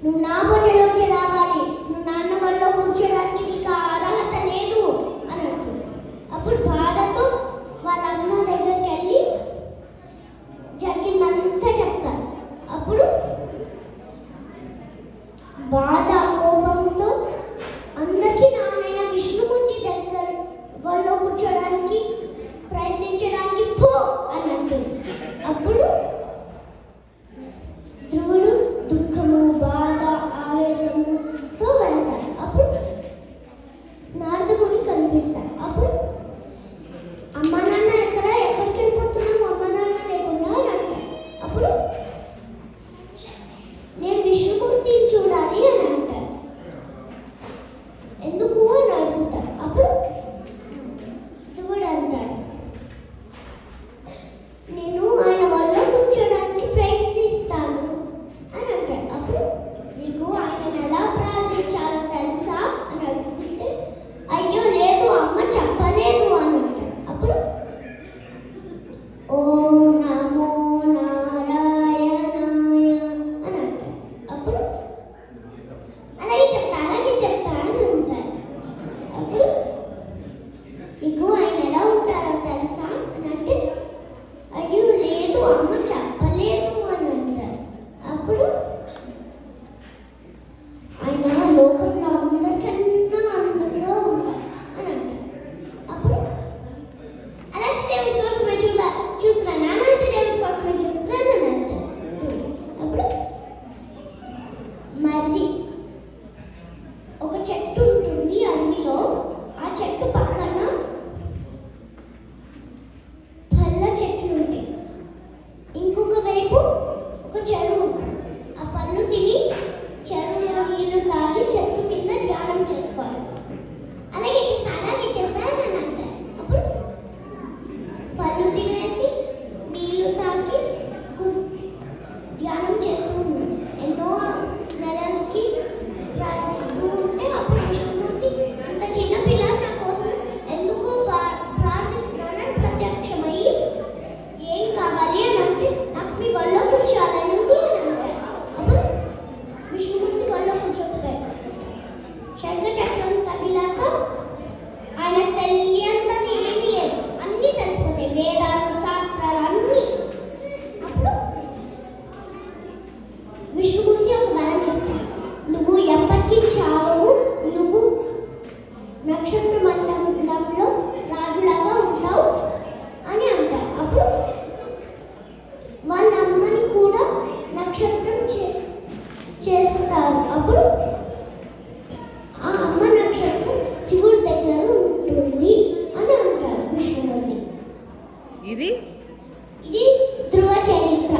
నువ్వు నా బొట్టలోంచి రావాలి, నువ్వు నాన్న వల్ల కూర్చోడానికి నీకు అర్హత లేదు అని అంటుంది. అప్పుడు బాధతో వాళ్ళ అమ్మ దగ్గరికి వెళ్ళి జరిగిందంతా చెప్తారు. అప్పుడు బాధ కోపంతో అందరికీ నాన్న విష్ణుమూర్తి దగ్గర వల్ల కూర్చోడానికి ప్రయత్నించడానికి పో అని అంటుంది. అప్పుడు ధ్రువుడు దుఃఖము బాధ ఆవేశముతో వెళ్తాడు. అప్పుడు నారదుడికి కనిపిస్తాడు. అప్పుడు అమ్మ నాన్న ఎక్కడికి వెళ్ళిపోతున్నావు, అమ్మ నాన్న లేకుండా అని అంటాడు. అప్పుడు నేను విష్ణుమూర్తిని చూడాలి అని అంటాడు. ఎందుకు అని అడుగుతాడు. అప్పుడు ధ్రువుడు అంటాడు, నేను ఆయన వల్ల కూర్చోడానికి ప్రయత్నిస్తాను అని అంటాడు. అప్పుడు నీకు ఆయన ఎలా ప్రార్థించాలో తెలుసా అని అడుగుతుంటే అయ్యో లేదు అమ్మ చెప్పలేదు అని అంటాడు. అప్పుడు ఓం నమో నారాయణాయ అని అంటాడు. అప్పుడు అలాగే చెప్తా అని అంటాడు. అప్పుడు నీకు ఆయన ఎలా ఉంటారో తెలుసా అని అంటే అయ్యో లేదు అమ్మ చెప్పలేదు అని అంటారు. అప్పుడు ఆయన లోకంలో అందరికన్నా ఆనందంగా ఉంటారు అని అంటారు. అప్పుడు అలాంటి దేవుడి కోసమే చూస్తున్నాను, అలాంటి దేవుడి కోసమే చూస్తున్నాను అని అంటారు. అప్పుడు మరి ఒక చెట్టు ఉంటుంది అడవిలో. ఆ చెట్టు పక్కన పళ్ళ చెట్లు ఉంటాయి. ఇంకొక వైపు ఒక చెరువు ఉంటుంది. ఆ పళ్ళు తిని చెరువులో నీళ్లు తాగి చెట్టు కింద ధ్యానం చేసుకోవాలి. అలాగే చేస్తా అని అంటారు. అప్పుడు పళ్ళు తినేసి నీళ్లు తాగి ధ్యానం చేస్తూ ఉన్నాడు. ఎన్నో నెలలకి ప్రార్థిస్తూ ఉంటే అప్పుడు విష్ణుమూర్తి ఇంత చిన్న పిల్ల నా కోసం ఎందుకు ప్రార్థిస్తున్నానని ప్రత్యక్షమయ్యి ఏం కావాలి అని అంటే నాకు మీ వల్ల కూర్చోాలని ఉంది అని అంటారు. అప్పుడు విష్ణుమూర్తి వల్ల కూర్చోబెట్టాడు. శంఖచక్రం తగిలాక ఆయన తెలియందని ఏమీ లేదు, అన్నీ తెలిసిపోతాయి, వేదాలు శాస్త్రాలు అన్నీ. అప్పుడు విష్ణుమూర్తి ఒక వరం ఇస్తాడు, నువ్వు ఎప్పటికీ చావవు, నువ్వు నక్షత్ర మండలంలో రాజులాగా ఉంటావు అని అంటారు. అప్పుడు వాళ్ళ అమ్మని కూడా నక్షత్రం చేస్తారు. అప్పుడు ఆ అమ్మ నక్షత్రం శివుడి దగ్గర ఉంటుంది అని అంటారు విష్ణుమూర్తి. ఇది ధ్రువ చరిత్ర.